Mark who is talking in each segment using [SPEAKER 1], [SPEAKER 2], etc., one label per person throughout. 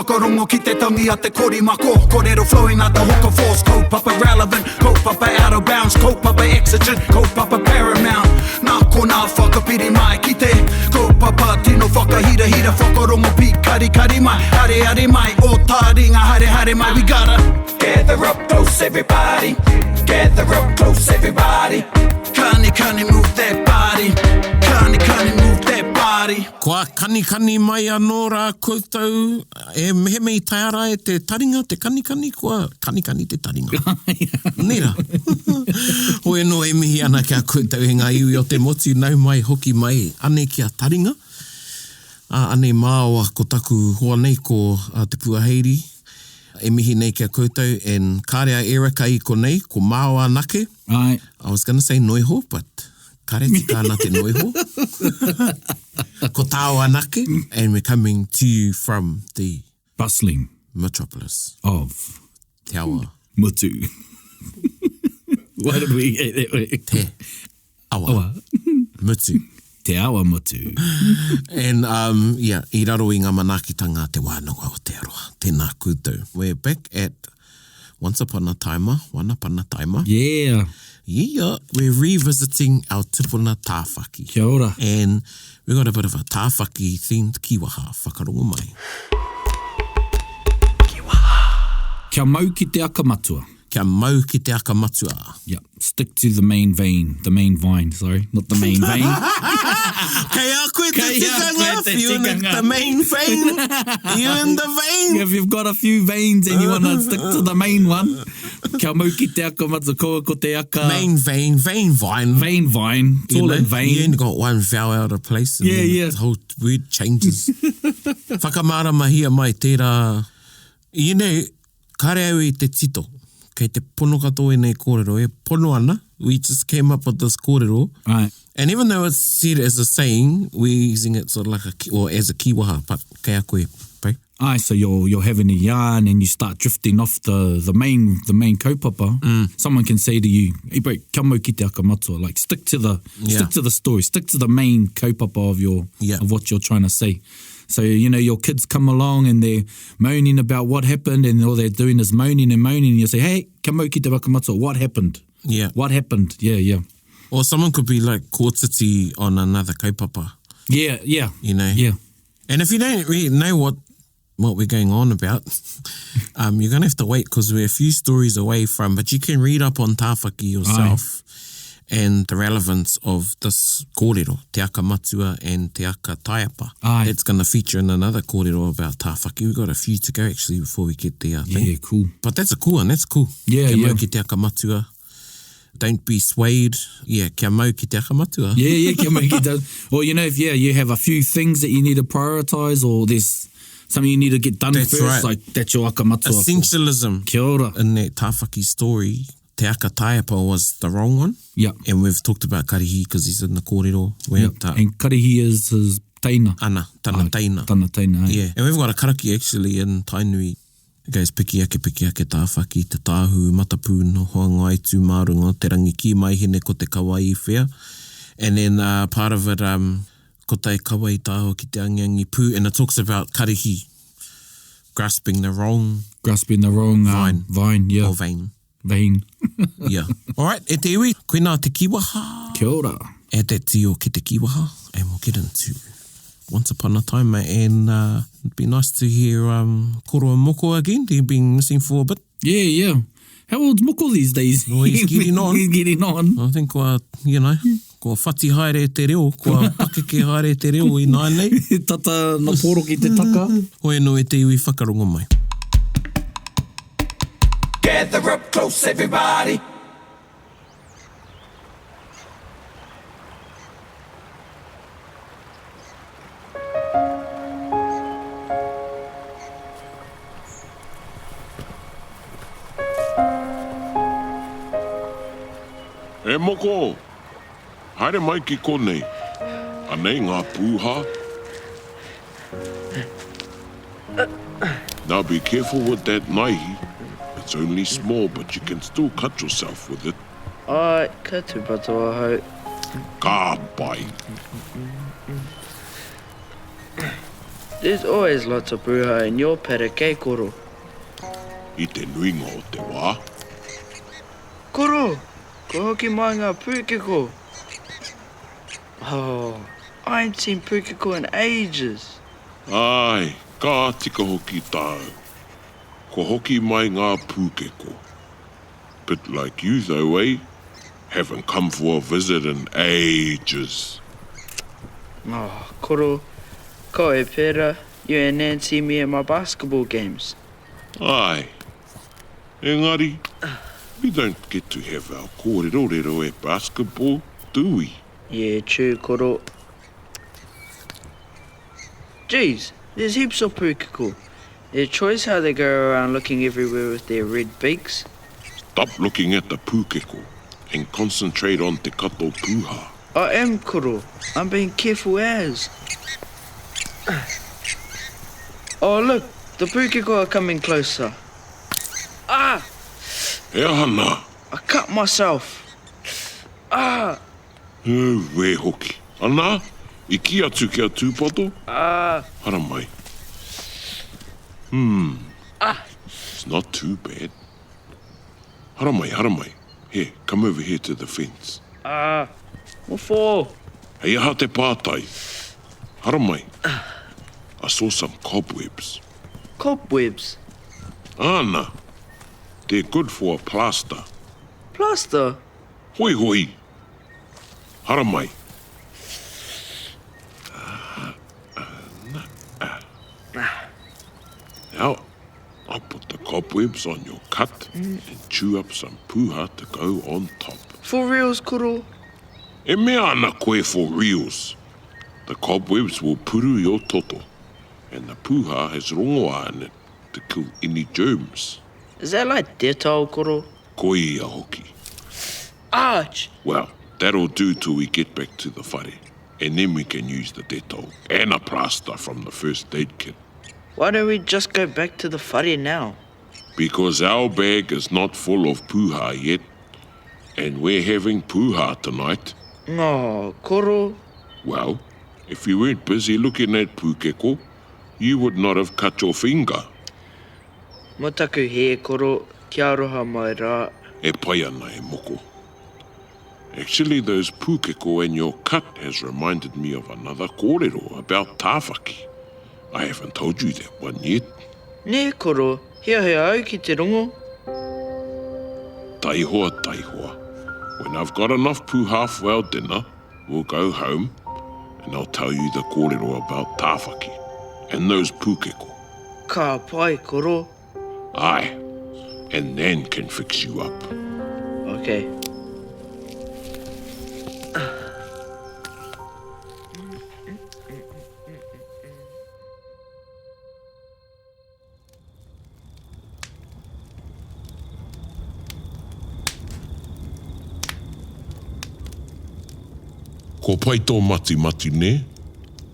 [SPEAKER 1] whakarongo ki te tangi a te korimako. Kōrero flowing out the hook of force. Kaupapa relevant, kaupapa out of bounds, kaupapa exigent, kaupapa paramount. Nā ko nā whakapiri mai ki te kaupapa tino whakahira hira whakarongo pi kari kari mai. Hare hare mai, o Taringa hare hare mai. We gotta gather up close everybody. Gather up close everybody. Kani move that body. Kani move that body.
[SPEAKER 2] Kua kani mai anō rā koutou, e mehe mei tai ara e te taringa, te kani, kua kani te taringa. Nera. Hoi no e mihi ana kia koutou he ngā iwi o te motu, nau mai hoki mai ane kia taringa. Ane māoa ko taku hoa nei ko te puaheiri. E mihi nei kia koutou, and kārea eraka i ko nei, ko māoa nake.
[SPEAKER 3] Right.
[SPEAKER 2] I was going to say noiho, but kare ti kāna te noiho. Ko Tāwhaki, and we're coming to you from the
[SPEAKER 3] bustling
[SPEAKER 2] metropolis
[SPEAKER 3] of
[SPEAKER 2] Te Awa.
[SPEAKER 3] Mutu. Why did we get that way?
[SPEAKER 2] Te Awa. Mutu.
[SPEAKER 3] Te Awa Mutu.
[SPEAKER 2] And, I raro i ngā manakitanga Te Wānanga o Aotearoa. Tēnā koutou. We're back at Once Upon a Taima, One Upon a Taima.
[SPEAKER 3] Yeah.
[SPEAKER 2] Yeah, we're revisiting our tipuna Tāwhaki.
[SPEAKER 3] Kia ora.
[SPEAKER 2] And we've got a bit of a Tāwhaki themed kiwaha, whakarongo mai. Kiwaha.
[SPEAKER 3] Kia mau ki te akamatua.
[SPEAKER 2] Kia mau ki te akamatua.
[SPEAKER 3] Yep, stick to the main vine, sorry, not the main vein.
[SPEAKER 2] Kei a koe te tikanga, you in the main vein, you in the vein.
[SPEAKER 3] If you've got a few veins and you want to stick to the main one, kia mau ki te akamatua, koa ko te aka.
[SPEAKER 2] Main vein, vein vine.
[SPEAKER 3] Vein vine, it's all in vein.
[SPEAKER 2] You only got one vowel out of place and the whole word changes. Whakamara mahia mai tērā, kare au I te tito. Kei te pono katoa nei kōrero, e pono ana. We just came up with this kōrero.
[SPEAKER 3] Right.
[SPEAKER 2] And even though it's said as a saying, we're using it sort of like as a kiwaha, but kei a koe, pai?
[SPEAKER 3] Aye, so you're having a yarn and you start drifting off the main kaupapa. Someone can say to you, hey bro, kia mau ki te akamatua, like stick to the story, stick to the main kaupapa of what you're trying to say. So, your kids come along and they're moaning about what happened and all they're doing is moaning and you say, hey, kia mau ki te akamatua, what happened?
[SPEAKER 2] Yeah.
[SPEAKER 3] What happened? Yeah.
[SPEAKER 2] Or someone could be like kōtiti on another kaupapa.
[SPEAKER 3] Yeah.
[SPEAKER 2] Yeah. And if you don't really know what we're going on about, you're going to have to wait because we're a few stories away from, but you can read up on Tāwhaki yourself. And the relevance of this kōrero, te aka matua and te aka taiapa. It's going to feature in another kōrero about Tāwhaki. We've got a few to go actually before we get there, I think.
[SPEAKER 3] Yeah, cool.
[SPEAKER 2] But that's a cool one, that's cool.
[SPEAKER 3] Yeah,
[SPEAKER 2] Kia mau ki te aka matua. Don't be swayed. Yeah, kia mau ki te aka matua.
[SPEAKER 3] Yeah, kia mau ki te... Or, if you have a few things that you need to prioritise or there's something you need to get done first,
[SPEAKER 2] right.
[SPEAKER 3] Like that's your aka matua.
[SPEAKER 2] Essentialism.
[SPEAKER 3] Kia ora.
[SPEAKER 2] In that Tāwhaki story, te aka taiapa was the wrong one.
[SPEAKER 3] Yeah.
[SPEAKER 2] And we've talked about karihi because he's in the kōrero.
[SPEAKER 3] And karihi is his taina.
[SPEAKER 2] Tana taina.
[SPEAKER 3] Tana taina,
[SPEAKER 2] Yeah. And we've got a karaki actually in Tainui. It goes piki ake Tāwhaki, te tāhu, matapu, no hoanga i tū mārunga, te rangi ki mai hene ko te kawaii whea. And then part of it, ko te kawaii tāho ki te angiangi pū, and it talks about karihi, grasping the wrong
[SPEAKER 3] vine, yeah.
[SPEAKER 2] Or vein.
[SPEAKER 3] Vein.
[SPEAKER 2] Yeah. All right, e te iwi, koe nā te kiwaha.
[SPEAKER 3] Kia ora.
[SPEAKER 2] E te tio ki te kiwaha, and we'll get into Once Upon a Time, and it'd be nice to hear Koro and Moko again. They've been missing for a bit.
[SPEAKER 3] Yeah. How old's Moko these days?
[SPEAKER 2] Well, he's getting on.
[SPEAKER 3] He's getting on.
[SPEAKER 2] I think, kua whati haere te reo, kua pakeke haere te reo I nai nei.
[SPEAKER 3] Tata na poro ki te taka.
[SPEAKER 2] Hoi no e te iwi whakarongo mai.
[SPEAKER 1] Gather up close, everybody.
[SPEAKER 4] E Moko, haere mai ki konei. Anei ngā pūhā. Now be careful with that naihi. It's only small, but you can still cut yourself with it.
[SPEAKER 5] Ai, ka tūpatoa hau.
[SPEAKER 4] Ka pai.
[SPEAKER 5] There's always lots of pūhā in your pere kei Koro.
[SPEAKER 4] I te nuinga o te wā.
[SPEAKER 5] Koro, ko hoki mai ngā pūkeko. Oh, I ain't seen pūkeko in ages.
[SPEAKER 4] Ai, ka tika hoki tāu. Ko hoki mai ngā pūkeko. Bit like you though, eh? Haven't come for a visit in ages.
[SPEAKER 5] Oh, Koro, ko e pera, you and Nan see me at my basketball games.
[SPEAKER 4] Ai, engari, we don't get to have our kōrero at basketball, do we?
[SPEAKER 5] Yeah, true, Koro. Jeez, there's heaps of pūkeko. Their choice how they go around looking everywhere with their red beaks.
[SPEAKER 4] Stop looking at the pūkeko and concentrate on te kato pūhā.
[SPEAKER 5] I am, Koro. I'm being careful as. Oh, look, the pūkeko are coming closer. Ah!
[SPEAKER 4] E hana,
[SPEAKER 5] I cut myself. Ah!
[SPEAKER 4] we hoki. Ana, I ki atu kia tūpoto?
[SPEAKER 5] Ah!
[SPEAKER 4] Hara mai. It's not too bad. Hara mai. Here, come over here to the fence.
[SPEAKER 5] Ah! What for?
[SPEAKER 4] Hei aha te pātai. Hara mai. I saw some cobwebs.
[SPEAKER 5] Cobwebs.
[SPEAKER 4] Ana, they're good for a plaster.
[SPEAKER 5] Plaster?
[SPEAKER 4] Hoi. Hara mai. Now, I'll put the cobwebs on your cut and chew up some pūhā to go on top.
[SPEAKER 5] For reals, Koro?
[SPEAKER 4] E mea ana koe for reals. The cobwebs will puru your toto, and the pūhā has rongoa in it to kill any germs.
[SPEAKER 5] Is that like Dettol, Koro?
[SPEAKER 4] Koe ia hoki.
[SPEAKER 5] Ouch!
[SPEAKER 4] Well, that'll do till we get back to the whare, and then we can use the Dettol and a plaster from the first aid kit.
[SPEAKER 5] Why don't we just go back to the whare now?
[SPEAKER 4] Because our bag is not full of pūhā yet, and we're having pūhā tonight.
[SPEAKER 5] No, Koro.
[SPEAKER 4] Well, if you weren't busy looking at pūkeko, you would not have cut your finger.
[SPEAKER 5] Motaku he, Koro. Kia roha mai rā.
[SPEAKER 4] E pai ana e moko. Actually, those pūkeko and your cut has reminded me of another kōrero about Tāwhaki. I haven't told you that one yet.
[SPEAKER 5] Ne, Koro. Hea au ki te rongo.
[SPEAKER 4] Taihoa. When I've got enough pūhā for our dinner, we'll go home and I'll tell you the kōrero about Tāwhaki and those pūkeko.
[SPEAKER 5] Ka pai, Koro.
[SPEAKER 4] Aye, and Nan can fix you up.
[SPEAKER 5] Okay.
[SPEAKER 4] Ko pai tō mati ne?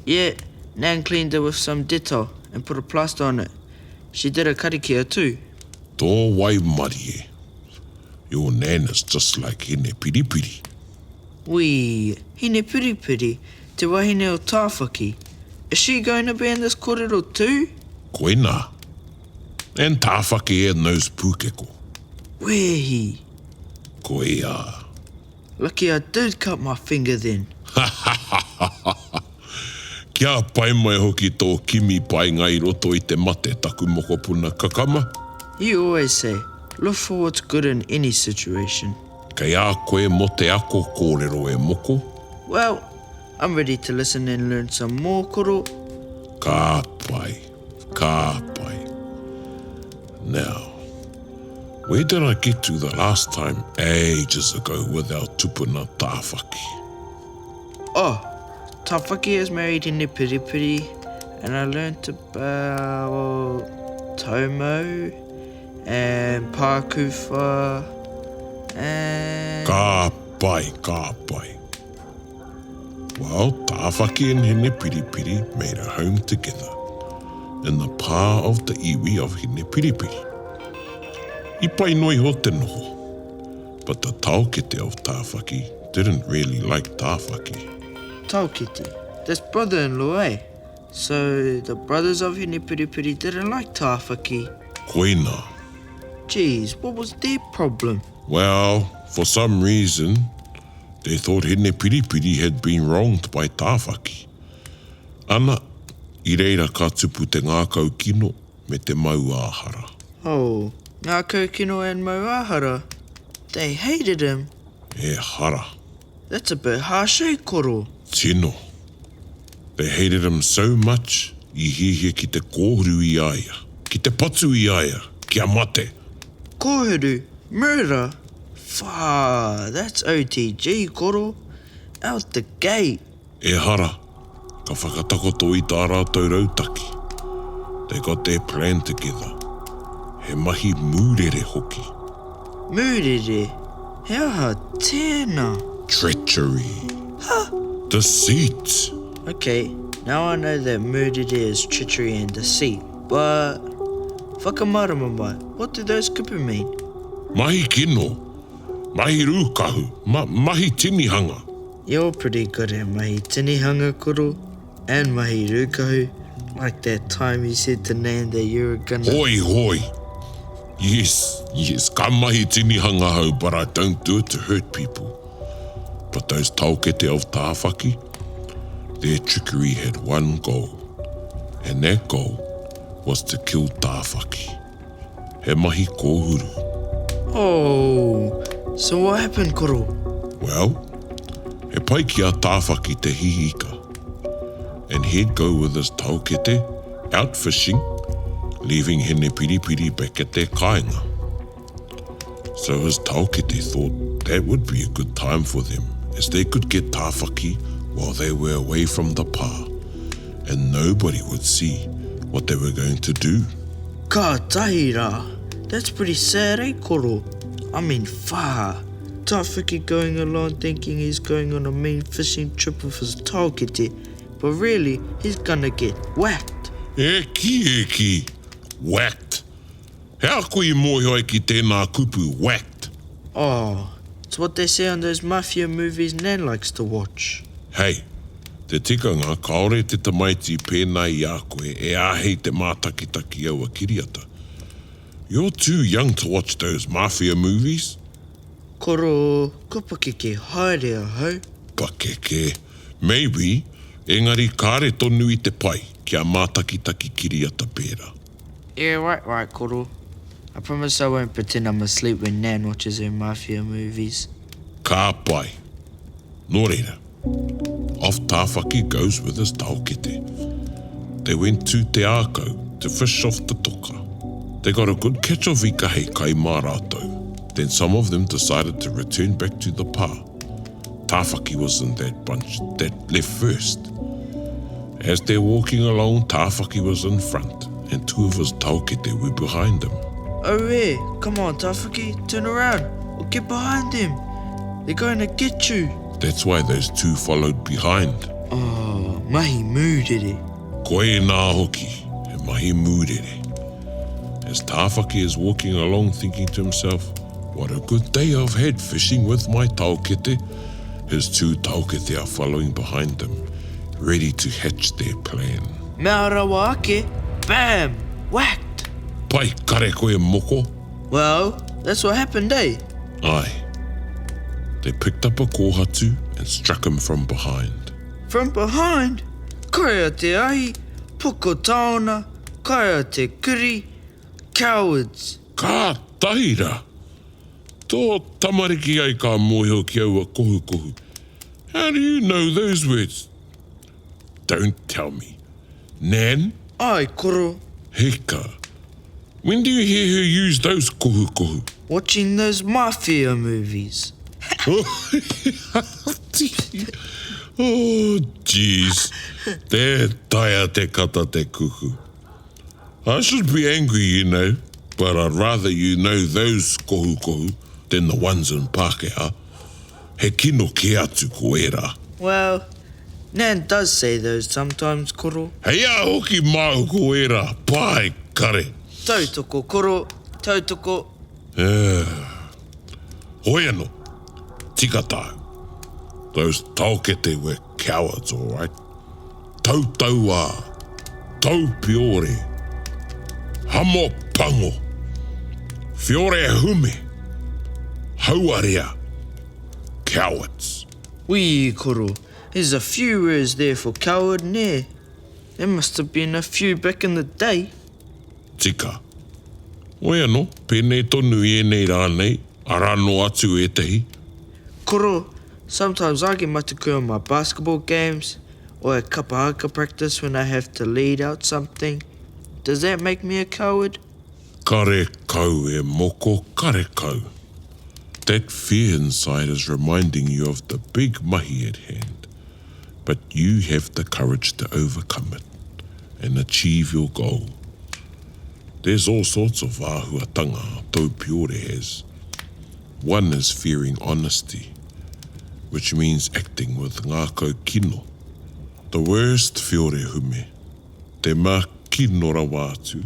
[SPEAKER 5] Yeah, Nan cleaned it with some Dettol and put a plaster on it. She did a karikia too.
[SPEAKER 4] Tō wai mari e. Your Nan is just like hine piripiri.
[SPEAKER 5] Wee, hine piripiri, te wahine o Tāwhaki. Is she going to be in this kōrero too?
[SPEAKER 4] Koe nā. And Tāwhaki and those pūkeko.
[SPEAKER 5] Wehi.
[SPEAKER 4] Koe ia.
[SPEAKER 5] Lucky I did cut my finger then.
[SPEAKER 4] Kia pai mai hoki tō kimi pai ngai roto I te mate taku moko puna kakama.
[SPEAKER 5] You always say, look for what's good in any situation.
[SPEAKER 4] Kei a koe mo te ako kōrero e moko.
[SPEAKER 5] Well, I'm ready to listen and learn some more, Koro.
[SPEAKER 4] Ka pai. Now, where did I get to the last time ages ago with our tupuna Tāwhaki?
[SPEAKER 5] Oh, Tāwhaki is married in Piripiri, and I learnt about Taumo and Pākuwha and...
[SPEAKER 4] Ka pai. Well, Tāwhaki and Hine Piripiri made a home together in the pā of the iwi of Hine Piripiri. I pai noi ho te noho. But the Taokete of Tāwhaki didn't really like Tāwhaki.
[SPEAKER 5] Taokete, that's brother-in-law, eh? So the brothers of Hinepiripiri didn't like Tāwhaki.
[SPEAKER 4] Koina.
[SPEAKER 5] Geez, what was their problem?
[SPEAKER 4] Well, for some reason, they thought Hinepiripiri had been wronged by Tāwhaki. Ana, I reira ka tupu te ngākau kino me te mauāhara.
[SPEAKER 5] Oh, ngā kaukino and Mauahara. They hated him.
[SPEAKER 4] E hara.
[SPEAKER 5] That's a bit harsh, eh, Koro?
[SPEAKER 4] Tino. They hated him so much, I hihe ki te kōhuru I aia, ki te patu I aia, kia mate.
[SPEAKER 5] Kōhuru? Murder? Fah, that's OTG, Koro. Out the gate.
[SPEAKER 4] E hara, ka whakatakoto I tā rātou rautaki. They got their plan together. He mahi mūrere hoki.
[SPEAKER 5] Mūrere? He aha tēnā.
[SPEAKER 4] Treachery. Deceit.
[SPEAKER 5] Okay, now I know that murder is treachery and deceit, but whakamarama mai, what do those kupu mean?
[SPEAKER 4] Mahi kino. Mahi rūkahu. Mahi tinihanga.
[SPEAKER 5] You're pretty good at mahi tinihanga, Koro, and mahi rūkahu, like that time you said to Nan that you were gonna...
[SPEAKER 4] Hoi, hoi. Yes, ka mahi tinihanga hau, but I don't do it to hurt people. But those Taokete of Tāwhaki, their trickery had one goal, and that goal was to kill Tāwhaki. He mahi kōhuru.
[SPEAKER 5] Oh, so what happened, Koro?
[SPEAKER 4] Well, he pai ki a Tāwhaki te hihika, and he'd go with his Taokete out fishing, leaving Hinepiripiri back at their kāinga. So his Taokete thought that would be a good time for them, as they could get Tāwhaki while they were away from the pā, and nobody would see what they were going to do.
[SPEAKER 5] Ka tahira. That's pretty sad, eh, Koro? I mean, wha. Tāwhaki going along thinking he's going on a main fishing trip with his Taokete, but really, he's gonna get whacked.
[SPEAKER 4] Eki. Whacked. How kui mohoi ki tēnā kupu whacked?
[SPEAKER 5] Oh, it's what they say on those mafia movies Nan likes to watch.
[SPEAKER 4] Hey, te tikanga kaore te tamaiti pēnei a koe e āhei te mātakitaki au a kiriata. You're too young to watch those mafia movies.
[SPEAKER 5] Koro, ko pakeke haere hau.
[SPEAKER 4] Pakeke. Maybe, engari kāre tonu I te pai kia mātakitaki kiriata pēra.
[SPEAKER 5] Yeah, right, Koro. I promise I won't pretend I'm asleep when Nan watches her mafia movies.
[SPEAKER 4] Ka pai. Nō reira. Off Tāwhaki goes with his Taokete. They went to Te Akau to fish off the toka. They got a good catch of ika hei kai mā rātou. Then some of them decided to return back to the pā. Tāwhaki was in that bunch that left first. As they're walking along, Tāwhaki was in front, and two of his Taokete were behind him.
[SPEAKER 5] Oh, yeah. Come on, Tāwhaki, turn around or get behind them. They're going to get you.
[SPEAKER 4] That's why those two followed behind.
[SPEAKER 5] Oh, mahi mūrere.
[SPEAKER 4] Koe nā hoki, he mahi mūrere. As Tāwhaki is walking along thinking to himself, what a good day I've had fishing with my Taokete. His two Taokete are following behind them, ready to hatch their plan.
[SPEAKER 5] Mea rawa ake, bam, whacked.
[SPEAKER 4] Pai kare koe Moko?
[SPEAKER 5] Well, that's what happened, eh?
[SPEAKER 4] Aye. They picked up a kōhatu and struck him from behind.
[SPEAKER 5] From behind? Kaia te ahi, poko taona, kaia te kuri, cowards.
[SPEAKER 4] Ka tahira! Tō tamariki ai ka mōhio ki au a kohu. How do you know those words? Don't tell me. Nan?
[SPEAKER 5] Ai, Koro.
[SPEAKER 4] Heka. When do you hear her use those kohu?
[SPEAKER 5] Watching those mafia movies.
[SPEAKER 4] Oh, jeez. Te taia te kata te kuhu. I should be angry, you know, but I'd rather you know those kohu than the ones in Pākehā. He kino ke atu koera.
[SPEAKER 5] Well, Nan does say those sometimes, Koro.
[SPEAKER 4] Hei a hoki māu koera, pai kare.
[SPEAKER 5] Tautoko, Koro, tautoko.
[SPEAKER 4] Hoi anō, tika tāu. Those Taokete were cowards, all right. Tautaua, taupiore, hamo pango, fiore hume, hauarea, cowards.
[SPEAKER 5] Wee, Koro. There's a few words there for coward, ne? There must have been a few back in the day.
[SPEAKER 4] Tika. Oe anō, pēnei tonu I nei rānei, arano atu e tehi.
[SPEAKER 5] Koro, sometimes I get mataku on my basketball games or at kapahaka practice when I have to lead out something. Does that make me a coward?
[SPEAKER 4] Kare kau e moko kare kau. That fear inside is reminding you of the big mahi at hand, but you have the courage to overcome it and achieve your goal. There's all sorts of āhuatanga taupiore has. One is fearing honesty, which means acting with ngākau kino. The worst fiore hume, te mā kino rawātu,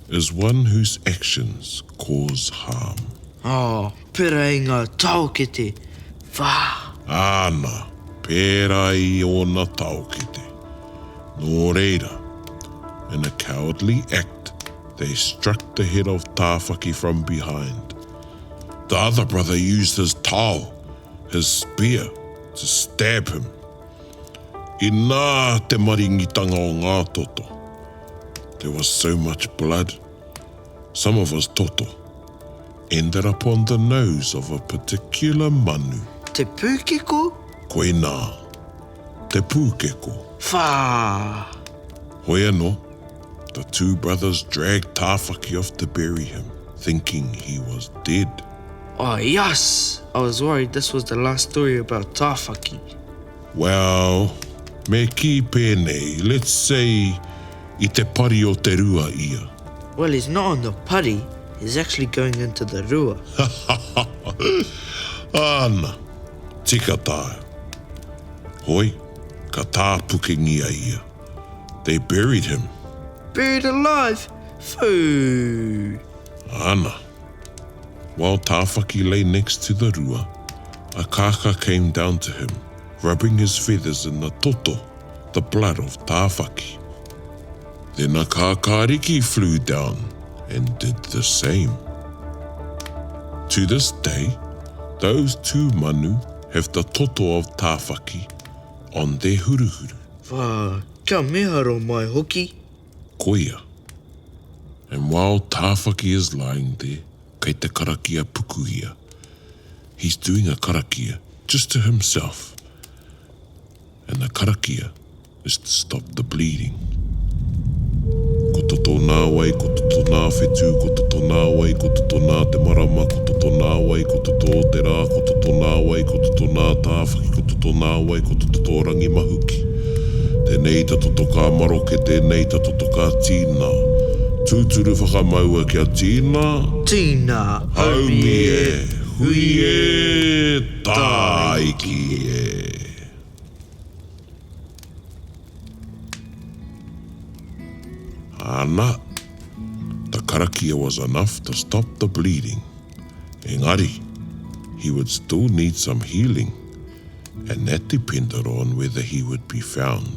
[SPEAKER 4] is one whose actions cause harm.
[SPEAKER 5] Oh, pera I ngā Taokete. Whā!
[SPEAKER 4] Āna, pērā I ona Taokete. Nō reira, in a cowardly act, they struck the head of Tāwhaki from behind. The other brother used his tau, his spear, to stab him. I nā te maringitanga o ngā toto. There was so much blood. Some of us toto ended up on the nose of a particular manu.
[SPEAKER 5] Te pūkeko?
[SPEAKER 4] Koe nā, te pūkeko.
[SPEAKER 5] Whā!
[SPEAKER 4] Hoi anō, the two brothers dragged Tāwhaki off to bury him, thinking he was dead.
[SPEAKER 5] Oh, yes! I was worried this was the last story about Tāwhaki.
[SPEAKER 4] Well, me ki pēnei, let's say, I te pari o te rua ia.
[SPEAKER 5] Well, he's not on the pari. He's actually going into the rua.
[SPEAKER 4] Āna, tika tāu. Hoi, ka tā pukengia ia. They buried him.
[SPEAKER 5] Buried alive? Foo!
[SPEAKER 4] Āna. While Tāwhaki lay next to the rua, a kāka came down to him, rubbing his feathers in the toto, the blood of Tāwhaki. Then a kākāriki flew down and did the same. To this day, those two manu have the toto of Tāwhaki on their huruhuru.
[SPEAKER 5] Whā, kia meharo mai hoki.
[SPEAKER 4] Koia. And while Tāwhaki is lying there, kei te karakia pukuhia, he's doing a karakia just to himself. And the karakia is to stop the bleeding. Ko toto nā wai, ko toto nā whetū, ko toto nā wai, ko toto nā te marama, ko toto nā wai, ko toto o te rā, ko toto nā wai, ko toto nā Tāwhaki, ko toto nā wai, ko toto rangi mahuki. Tēnei ta toto kā maroke, tēnei ta toto kā tīnā. Tūturu whakamaua kia tīnā.
[SPEAKER 5] Tīnā,
[SPEAKER 4] Haumi e, hui e, tāiki e. Āna, the karakia was enough to stop the bleeding. Engari, he would still need some healing, and that depended on whether he would be found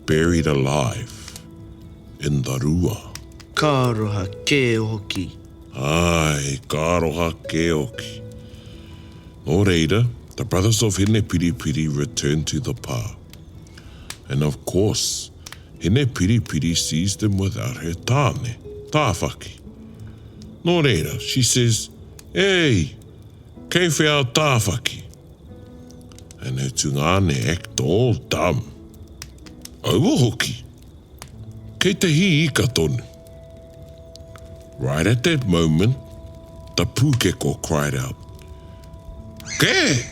[SPEAKER 4] buried alive in the rua.
[SPEAKER 5] Ka roha ke hoki.
[SPEAKER 4] Ai, ka roha ke oki. Nō reira, the brothers of Hine Piripiri returned to the pā. And of course, Hine Piripiri sees them without her tāne, Tāwhaki. Nō reira, she says, "Hey, kei whea Tāwhaki?" And her tungane act all dumb. Aua hoki, kei te hi ika tonu. Right at that moment, the pūkeko cried out, "Ke!"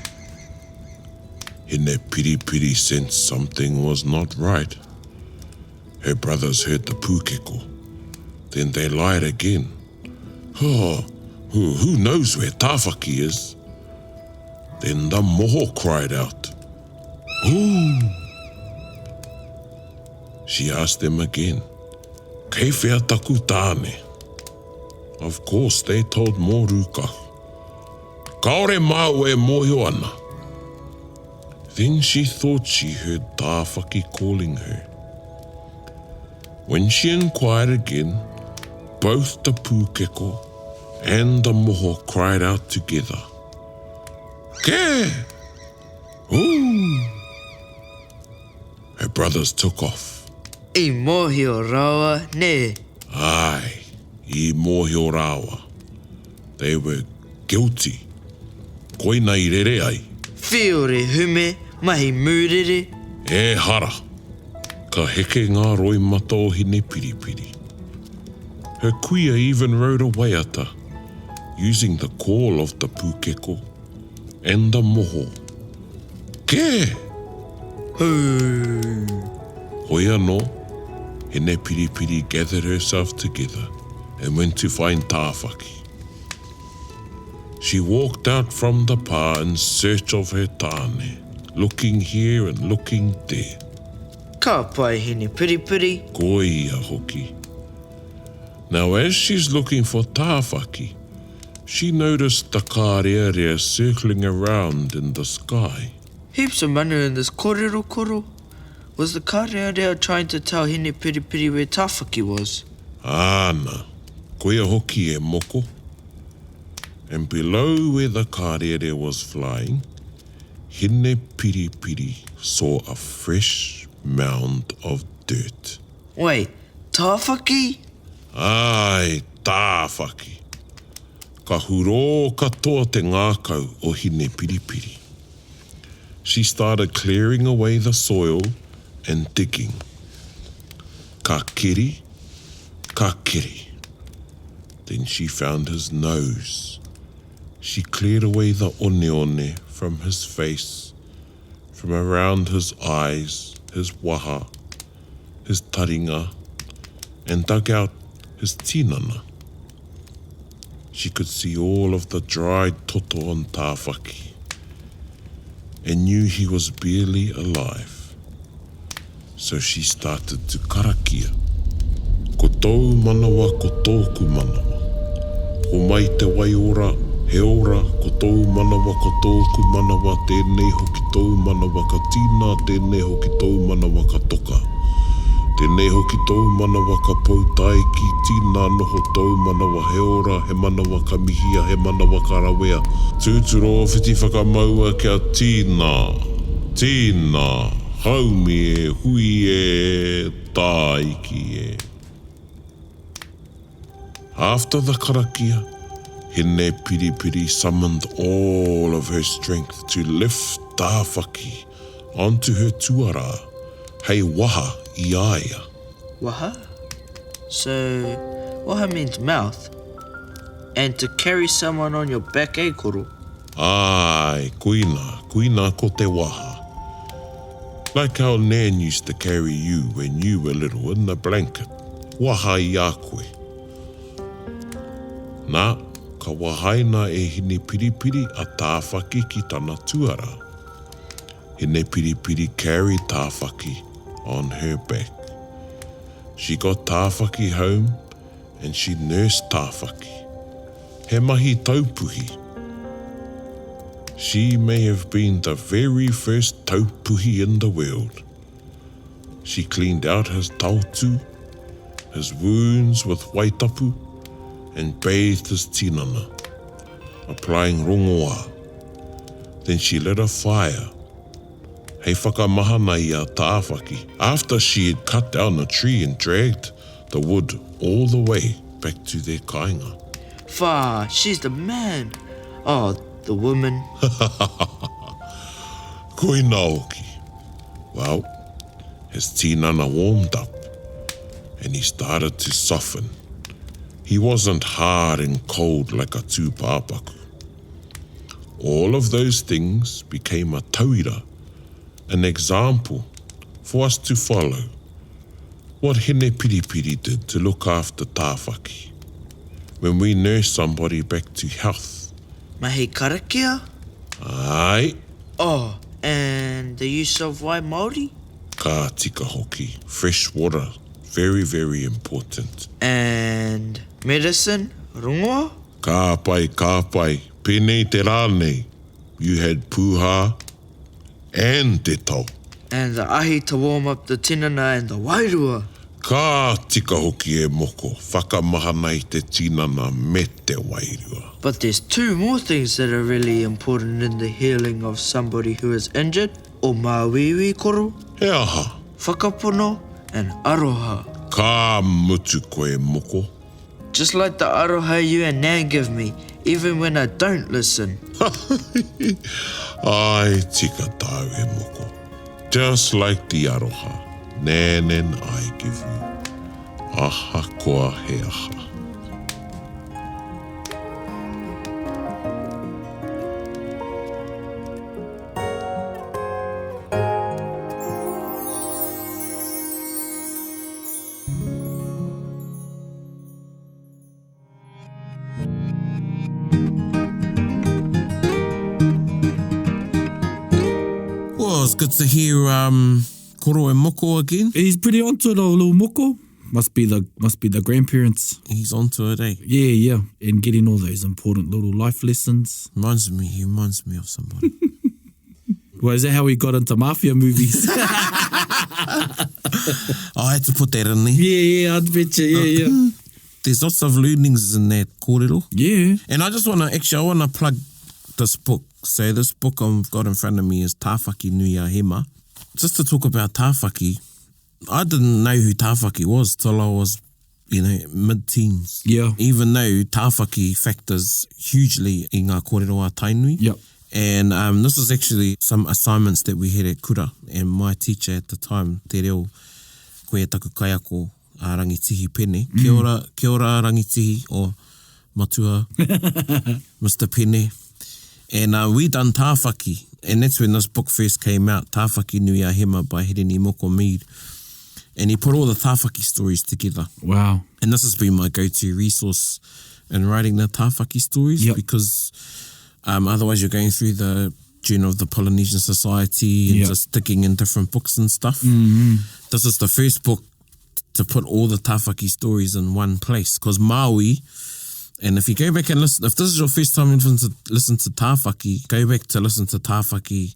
[SPEAKER 4] Hine Piripiri sensed something was not right. Her brothers heard the pūkeko. Then they lied again. Oh, who knows where Tāwhaki is? Then the moho cried out, "Ooh!" She asked them again, "Kei whea taku tāne?" Of course, they told more ruka. "Kaore mau e mohio ana." Then she thought she heard Tāwhaki calling her. When she inquired again, both the pūkeko and the moho cried out together. Ke! Ooh! Her brothers took off.
[SPEAKER 5] I mōhio rawa, ne.
[SPEAKER 4] Ai, I mōhio rawa. They were guilty. Koina I rere ai.
[SPEAKER 5] Whiore hume, mahi mūrere.
[SPEAKER 4] E hara. Ka heke ngā roi mata o hine piripiri. Her kuia even rode a waiata, using the call of the pūkeko and the moho. Ke! Hoi anō, hine piripiri gathered herself together and went to find Tāwhaki. She walked out from the pā in search of her tāne, looking here and looking there.
[SPEAKER 5] Ka pai hine piripiri.
[SPEAKER 4] Ko ia hoki. Now as she's looking for Tāwhaki, she noticed the kōrero circling around in the sky.
[SPEAKER 5] Heaps of mana in this kōrero koro. Was the kōrero trying to tell hine piripiri where Tāwhaki was?
[SPEAKER 4] Āna, koia hoki e Moko. And below where the kōrero was flying, hine piripiri saw a fresh mound of dirt.
[SPEAKER 5] Wait, Tāwhaki?
[SPEAKER 4] Ai, Tāwhaki. Ka huro katoa te ngākau o hine piripiri. She started clearing away the soil and digging. Ka kiri, ka kiri. Then she found his nose. She cleared away the one from his face, from around his eyes, his waha, his taringa, and dug out his tinana. She could see all of the dried toto on Tāwhaki and knew he was barely alive. So she started to karakia. Ko tau manawa, ko tōku manawa. Ko mai te waiora, he ora, ko tau manawa, ko tōku manawa, tēnei hoki tau manawa ka tīna, tēnei hoki tau manawa ka toka. Tēnei hoki tau manawa ka poutai ki tīna noho tau manawa he ora, he manawa ka mihia, he manawa ka rawea. Tūturo whiti whakamaua kia tīna, tīna, haumi e, hui e, tāiki e. After the karakia, hine piripiri summoned all of her strength to lift Tāwhaki onto her tuara, hei waha I aia.
[SPEAKER 5] Waha? So, waha means mouth. And to carry someone on your back, eh, Koro?
[SPEAKER 4] Ai, kuina ko te waha. Like how Nan used to carry you when you were little in the blanket. Waha I a koe. Nā, ka wahaina e hine piripiri a Tāwhaki ki tana tuara. Hine piripiri carried Tāwhaki on her back. She got Tāwhaki home and she nursed Tāwhaki. He mahi taupuhi. She may have been the very first taupuhi in the world. She cleaned out his tautu, his wounds with waitapu, and bathed his tinana, applying rongoa. Then she lit a fire. Hei whakamahana I a Tāwhaki, after she had cut down a tree and dragged the wood all the way back to their kāinga.
[SPEAKER 5] Wha, she's the man. Oh, the woman.
[SPEAKER 4] Koina hoki. Well, his tinana warmed up and he started to soften. He wasn't hard and cold like a tūpāpaku. All of those things became a tauira, an example for us to follow. What hine piripiri did to look after Tāwhaki. When we nurse somebody back to health.
[SPEAKER 5] Mahi karakia?
[SPEAKER 4] Ai,
[SPEAKER 5] Oh, and the use of wai Māori?
[SPEAKER 4] ka tika hoki. Fresh water, very, very important.
[SPEAKER 5] And medicine? Rongoa?
[SPEAKER 4] Ka pai, pēnei te rānei. You had pūhā and te tau.
[SPEAKER 5] And the ahi to warm up the tinana and the wairua.
[SPEAKER 4] Ka tika hoki e moko, whakamahana I te tinana me te wairua.
[SPEAKER 5] But there's two more things that are really important in the healing of somebody who is injured. O māwiwi koro,
[SPEAKER 4] He aha,
[SPEAKER 5] whakapono, and aroha.
[SPEAKER 4] ka mutu koe moko.
[SPEAKER 5] Just like the aroha you and Nan give me, even when I don't listen.
[SPEAKER 4] Ai tika tau e moko. Just like the aroha, Nan and I give you. Aha koa he aha.
[SPEAKER 2] Well, it's good to hear Koro and Moko again.
[SPEAKER 3] He's pretty onto it, little Moko. Must be the grandparents.
[SPEAKER 2] He's onto it, eh?
[SPEAKER 3] Yeah. And getting all those important little life lessons.
[SPEAKER 2] He reminds me of somebody.
[SPEAKER 3] Well, is that how we got into mafia movies?
[SPEAKER 2] I had to put that in there.
[SPEAKER 3] Yeah, I'd bet you, yeah.
[SPEAKER 2] There's lots of learnings in that kōrero.
[SPEAKER 3] Yeah.
[SPEAKER 2] And I just want to plug this book. So this book I've got in front of me is Tāwhaki Nui a Hema. Just to talk about Tāwhaki, I didn't know who Tāwhaki was till I was, mid-teens.
[SPEAKER 3] Yeah.
[SPEAKER 2] Even though Tāwhaki factors hugely in ngā kōrero a tainui.
[SPEAKER 3] Yep.
[SPEAKER 2] And this is actually some assignments that we had at kura. And my teacher at the time, te reo, koe taku kaiako a rangitihi pene. Kia ora rangitihi o matua, Mr. Pene. And we done Tāwhaki. And that's when this book first came out, Tāwhaki Nui a Hema by Hereni Moko Mead. And he put all the Tāwhaki stories together.
[SPEAKER 3] Wow.
[SPEAKER 2] And this has been my go-to resource in writing the Tāwhaki stories.
[SPEAKER 3] Yep.
[SPEAKER 2] Because otherwise you're going through the Journal of the Polynesian Society and
[SPEAKER 3] Yep.
[SPEAKER 2] just sticking in different books and stuff.
[SPEAKER 3] Mm-hmm.
[SPEAKER 2] This is the first book to put all the Tāwhaki stories in one place. Because Maui, and if you go back and listen, if this is your first time to listen to Tāwhaki, go back to listen to Tāwhaki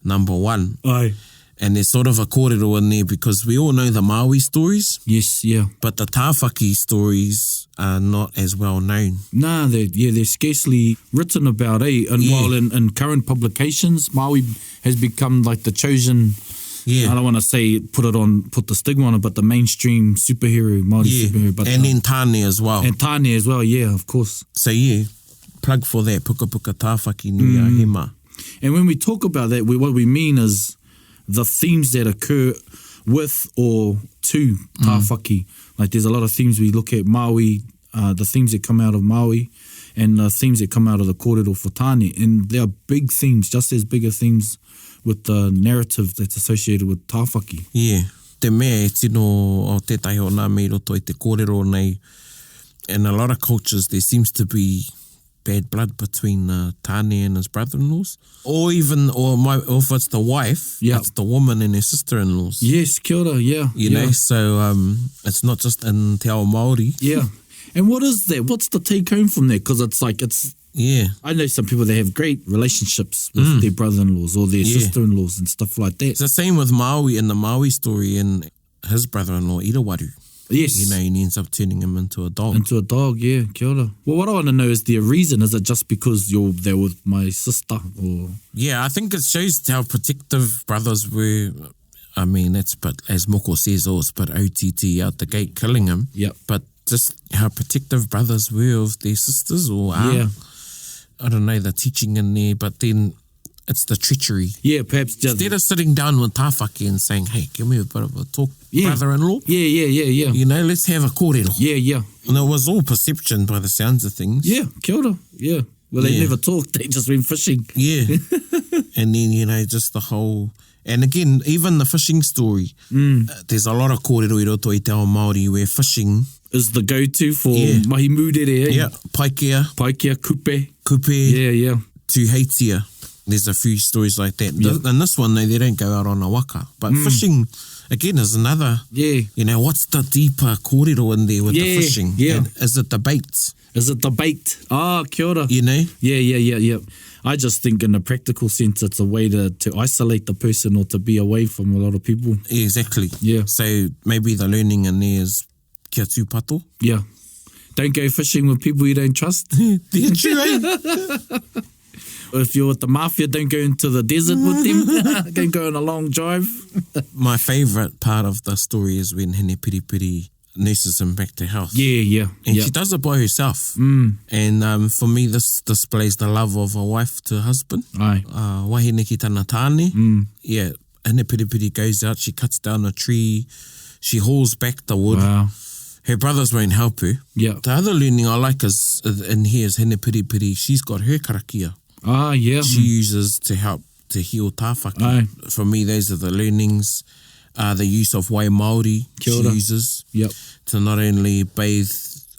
[SPEAKER 2] #1.
[SPEAKER 3] Aye.
[SPEAKER 2] And there's sort of a kōrero in there because we all know the Maui stories,
[SPEAKER 3] Yes, yeah.
[SPEAKER 2] but the Tāwhaki stories are not as well known.
[SPEAKER 3] Nah, they're scarcely written about, eh? And
[SPEAKER 2] Yeah.
[SPEAKER 3] while in current publications, Maui has become like the chosen,
[SPEAKER 2] Yeah.
[SPEAKER 3] I don't want to say put the stigma on it, but the mainstream superhero, Māori superhero. But
[SPEAKER 2] And then Tāne as well.
[SPEAKER 3] and Tāne as well, yeah, of course.
[SPEAKER 2] So yeah, plug for that, Puka Puka Tāwhaki Nui a Hema.
[SPEAKER 3] And when we talk about that, what we mean is the themes that occur with or to Tāwhaki. Like there's a lot of themes we look at Maui, the themes that come out of Maui, and the themes that come out of the kōrero for Tāne. And there are big themes, just as bigger themes with the narrative that's associated with Tāwhaki.
[SPEAKER 2] Yeah. Te mea e tino o tētahi o nā mei roto i te kōrero nei. In a lot of cultures, there seems to be bad blood between Tāne and his brother-in-laws. Or if it's the wife,
[SPEAKER 3] Yeah.
[SPEAKER 2] it's the woman and her sister-in-laws.
[SPEAKER 3] Yes, kia ora, yeah.
[SPEAKER 2] You know, so it's not just in te ao Māori.
[SPEAKER 3] Yeah. And what is that? What's the take home from that? Because it's
[SPEAKER 2] Yeah.
[SPEAKER 3] I know some people that have great relationships with their brother-in-laws or their
[SPEAKER 2] Yeah.
[SPEAKER 3] sister-in-laws and stuff like that.
[SPEAKER 2] It's the same with Maui in the Maui story and his brother-in-law, Irawaru.
[SPEAKER 3] Yes.
[SPEAKER 2] You know, and he ends up turning him into a dog.
[SPEAKER 3] Into a dog, yeah, kia ora. Well, what I want to know is the reason. Is it just because you're there with my sister or...
[SPEAKER 2] Yeah, I think it shows how protective brothers were. I mean, but as Moko says, it's but OTT out the gate killing him.
[SPEAKER 3] Yep.
[SPEAKER 2] But just how protective brothers were of their sisters or are.
[SPEAKER 3] Yeah.
[SPEAKER 2] I don't know, the teaching in there, but then it's the treachery.
[SPEAKER 3] Yeah, perhaps just...
[SPEAKER 2] Instead of sitting down with Tāwhaki and saying, hey, give me a bit of a talk,
[SPEAKER 3] Yeah.
[SPEAKER 2] brother-in-law.
[SPEAKER 3] Yeah.
[SPEAKER 2] You know, let's have a kōrero.
[SPEAKER 3] Yeah.
[SPEAKER 2] And it was all perception by the sounds of things.
[SPEAKER 3] Yeah, kia ora, yeah. Well, they
[SPEAKER 2] Yeah.
[SPEAKER 3] never talked, they just went fishing.
[SPEAKER 2] Yeah. And then, you know, just the whole... And again, even the fishing story, there's a lot of kōrero I roto i te ao Māori where fishing...
[SPEAKER 3] Is the go-to for
[SPEAKER 2] Yeah.
[SPEAKER 3] mahi mūrere, eh?
[SPEAKER 2] Yeah, paikea,
[SPEAKER 3] Paikea, kupe.
[SPEAKER 2] kupe,
[SPEAKER 3] Yeah.
[SPEAKER 2] to heitia. There's a few stories like that.
[SPEAKER 3] Yeah.
[SPEAKER 2] And this one, they don't go out on a waka. But fishing, again, is another...
[SPEAKER 3] Yeah.
[SPEAKER 2] You know, what's the deeper kōrero in there with the
[SPEAKER 3] Yeah,
[SPEAKER 2] fishing?
[SPEAKER 3] yeah.
[SPEAKER 2] And is it the baits?
[SPEAKER 3] Is it the baked? Oh, kia ora.
[SPEAKER 2] You know?
[SPEAKER 3] Yeah. I just think in a practical sense, it's a way to isolate the person or to be away from a lot of people.
[SPEAKER 2] Exactly.
[SPEAKER 3] Yeah.
[SPEAKER 2] So maybe the learning in there is kia tūpato.
[SPEAKER 3] Yeah. Don't go fishing with people you don't trust.
[SPEAKER 2] Yeah, true, eh?
[SPEAKER 3] If you're with the mafia, don't go into the desert with them. Don't go on a long drive.
[SPEAKER 2] My favourite part of the story is when Hene Piripiri nurses him back to health.
[SPEAKER 3] Yeah.
[SPEAKER 2] And she does it by herself. And for me, this displays the love of a wife to husband.
[SPEAKER 3] Aye.
[SPEAKER 2] Wahine ki tana tāne. Yeah, Hene Piripiri goes out, she cuts down a tree, she hauls back the wood.
[SPEAKER 3] Wow.
[SPEAKER 2] Her brothers won't help her.
[SPEAKER 3] Yeah.
[SPEAKER 2] The other learning I like is in here is Hene Piripiri, she's got her karakia.
[SPEAKER 3] Ah, yeah.
[SPEAKER 2] She uses to help to heal tāwhaki.
[SPEAKER 3] Aye.
[SPEAKER 2] For me, those are the learnings. The use of wai Māori
[SPEAKER 3] Kia
[SPEAKER 2] she
[SPEAKER 3] ora.
[SPEAKER 2] uses
[SPEAKER 3] Yep.
[SPEAKER 2] to not only bathe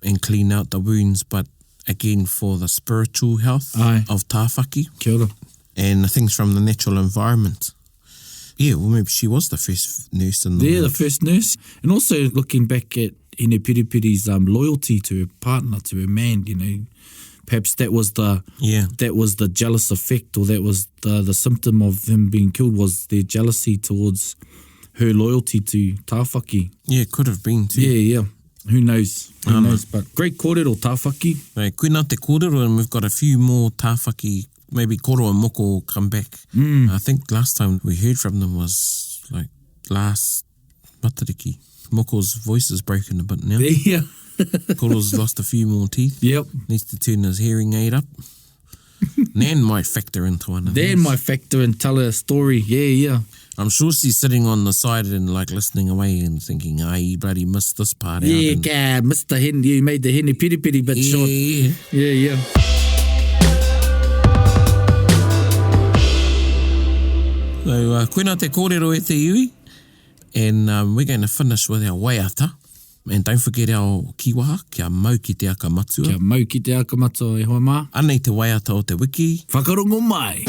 [SPEAKER 2] and clean out the wounds, but again for the spiritual health
[SPEAKER 3] Aye.
[SPEAKER 2] of tāwhaki
[SPEAKER 3] Kia ora.
[SPEAKER 2] and the things from the natural environment. Yeah, well, maybe she was the first nurse in the
[SPEAKER 3] Yeah,
[SPEAKER 2] world.
[SPEAKER 3] the first nurse. And also looking back at Hene Piripiri's loyalty to her partner, to her man, you know, perhaps that was the jealous effect, or that was the symptom of him being killed, was their jealousy towards her loyalty to tāwhaki.
[SPEAKER 2] Yeah, could have been too.
[SPEAKER 3] Yeah. Who knows? Who knows? But great kōrero tāwhaki.
[SPEAKER 2] Hey, koina te kōrero, and we've got a few more tāwhaki, maybe Koro and Moko will come back. I think last time we heard from them was like last matariki. Moko's voice is broken a bit now.
[SPEAKER 3] Yeah.
[SPEAKER 2] Koro's lost a few more teeth.
[SPEAKER 3] Yep.
[SPEAKER 2] Needs to turn his hearing aid up. Nan might factor into one of these.
[SPEAKER 3] Then might factor and tell her a story. Yeah.
[SPEAKER 2] I'm sure she's sitting on the side and like listening away and thinking, you bloody missed this part out.
[SPEAKER 3] Yeah,
[SPEAKER 2] And-
[SPEAKER 3] God, Mr. Hen, you made the Hene Piripiri bit short. Yeah.
[SPEAKER 2] So, koina te kōrero e te iwi. And we're going to finish with our Waiata. And don't forget our kiwaha, kia mau ki te akamatua.
[SPEAKER 3] Kia mau ki te akamatua e hoa mā.
[SPEAKER 2] Anei te Waiata o te wiki.
[SPEAKER 3] Whakarongo mai.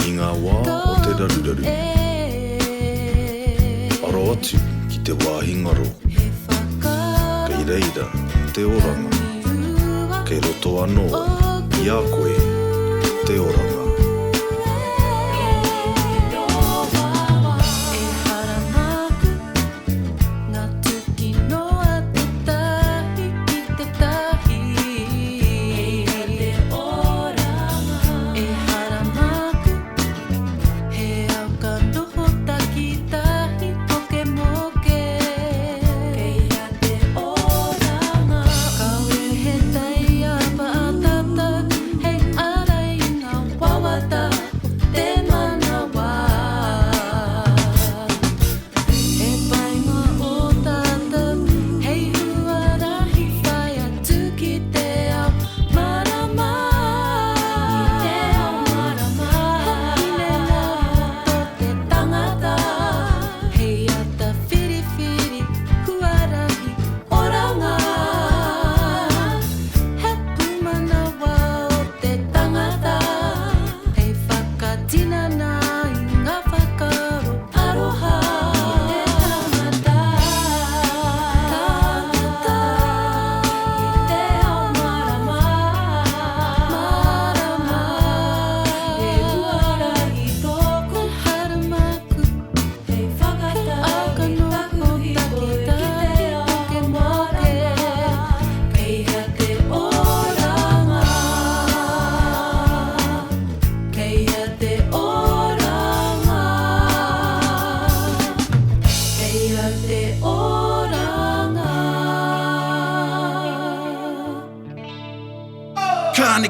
[SPEAKER 6] I ngā wā o te raruraru. Aro atu ki te wāhingaro. Kei reira te oranga. Kei roto anō i a koe te oranga.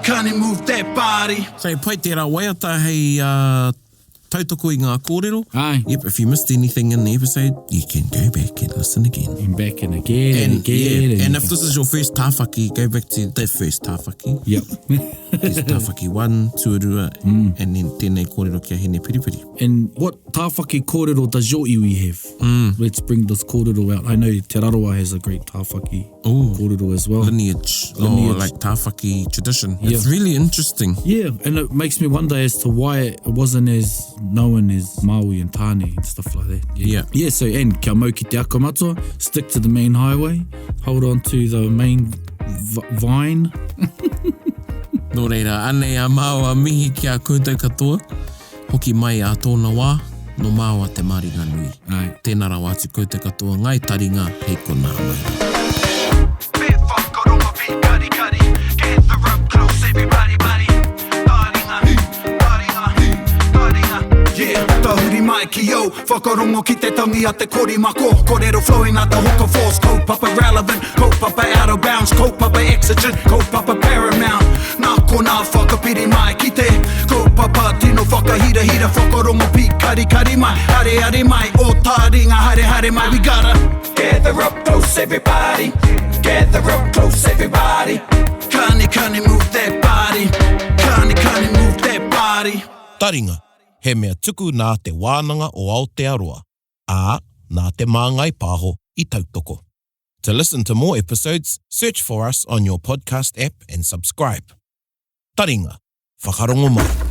[SPEAKER 1] Kani move that body.
[SPEAKER 2] So pai tērā Waiata hei tautoko i ngā kōrero.
[SPEAKER 3] Aye.
[SPEAKER 2] Yep, if you missed anything in the episode, you can go back and listen again.
[SPEAKER 3] And back and again and again.
[SPEAKER 2] Yeah. And if this is your first tāwhaki, go back to the first tāwhaki.
[SPEAKER 3] Yep.
[SPEAKER 2] There's tāwhaki 1, Tuarua, and then tēnei kōrero kia hene piripiri.
[SPEAKER 3] And what tāwhaki kōrero does your iwi have? Let's bring this kōrero out. I know Te Raruraru has a great tāwhaki kōrero as well.
[SPEAKER 2] Lineage. Like tāwhaki tradition.
[SPEAKER 3] Yeah.
[SPEAKER 2] It's really interesting.
[SPEAKER 3] Yeah, and it makes me wonder as to why it wasn't as known as Maui and Tāne and stuff like that. Yeah, so, and kia mau ki te ako matua, stick to the main highway, hold on to the main vine.
[SPEAKER 2] Nō reira, anei a māua mihi ki a koutou katoa, hoki mai a tōna wā, no māua te maringa nui.
[SPEAKER 3] Ai.
[SPEAKER 2] Tēnā rā wātu koutou katoa, ngai taringa, hei kona mai. Ki yo, whakarongo ki te tangi a te kori mako, kōrero flowing out the hook of force, kaupapa relevant, kaupapa out of bounds, kaupapa exigent, kaupapa paramount. Nā ko nā whakapiri mai ki te, kaupapa tino whakahira whakarongo pi kari mai, hare mai, o Taringa hare mai. We gotta gather up close everybody, gather up close everybody. Kani move that body, kani move that body. Taringa. He mea tuku nā te Wānanga o Aotearoa, ā nā te māngai pāho I tautoko. To listen to more episodes, search for us on your podcast app and subscribe. Taringa, whakarongo mai.